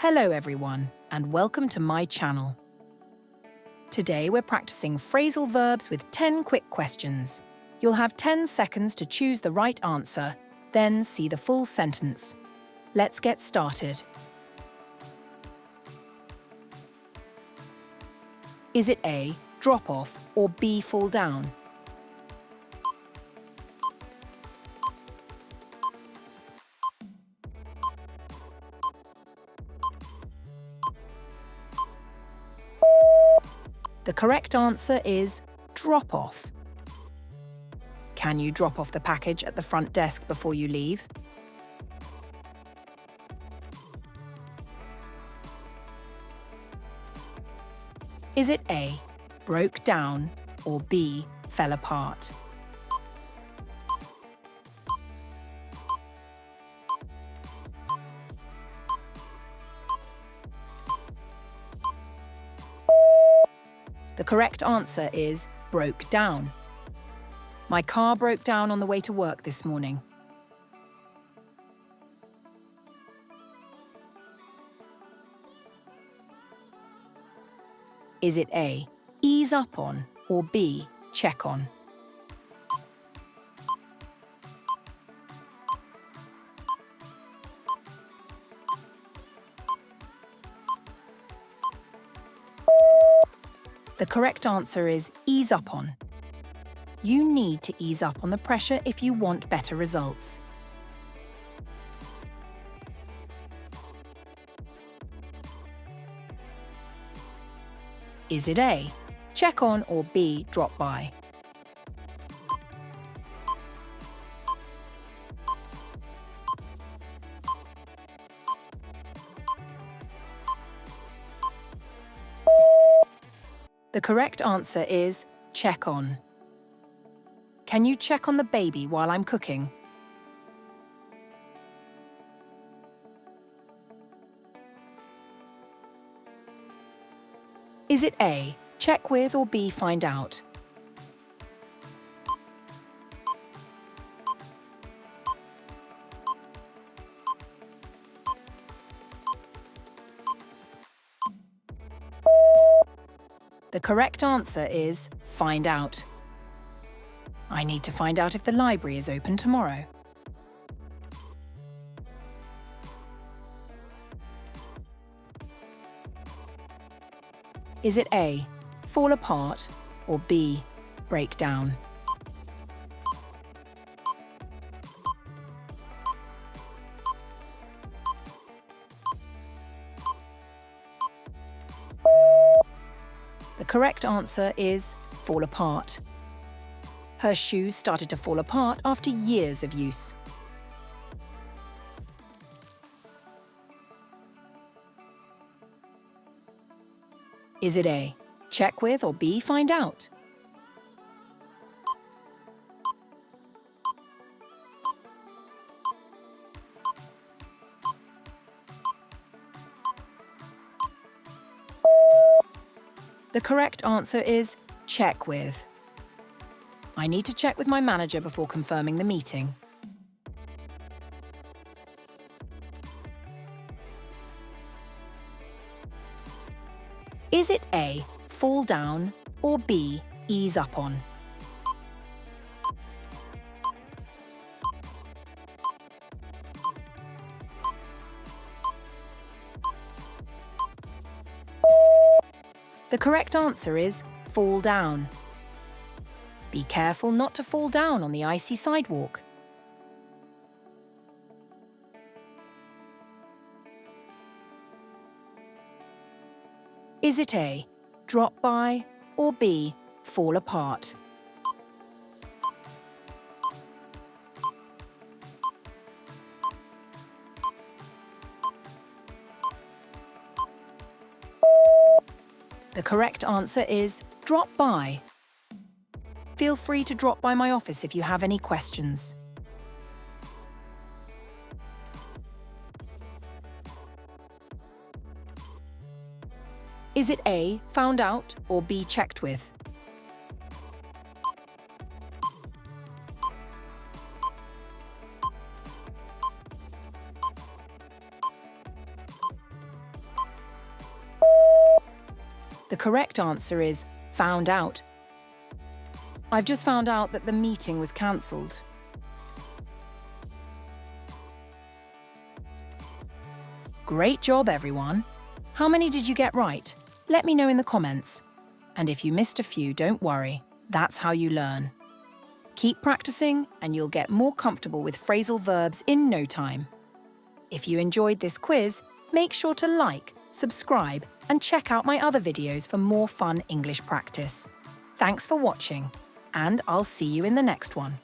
Hello everyone, and welcome to my channel. Today we're practicing phrasal verbs with 10 quick questions. You'll have 10 seconds to choose the right answer, then see the full sentence. Let's get started. Is it A, drop off, or B, fall down? The correct answer is drop off. Can you drop off the package at the front desk before you leave? Is it A, broke down, or B, fell apart? The correct answer is broke down. My car broke down on the way to work this morning. Is it A, ease up on, or B, check on? The correct answer is ease up on. You need to ease up on the pressure if you want better results. Is it A, check on, or B, drop by? The correct answer is check on. Can you check on the baby while I'm cooking? Is it A, check with, or B, find out? The correct answer is find out. I need to find out if the library is open tomorrow. Is it A, fall apart, or B, break down? The correct answer is fall apart. Her shoes started to fall apart after years of use. Is it A, check with, or B, find out? The correct answer is check with. I need to check with my manager before confirming the meeting. Is it A, fall down, or B, ease up on? The correct answer is fall down. Be careful not to fall down on the icy sidewalk. Is it A, drop by, or B, fall apart? The correct answer is drop by. Feel free to drop by my office if you have any questions. Is it A, found out, or B, checked with? The correct answer is found out. I've just found out that the meeting was cancelled. Great job, everyone! How many did you get right? Let me know in the comments. And if you missed a few, don't worry. That's how you learn. Keep practicing and you'll get more comfortable with phrasal verbs in no time. If you enjoyed this quiz, make sure to like, subscribe, and check out my other videos for more fun English practice. Thanks for watching, and I'll see you in the next one.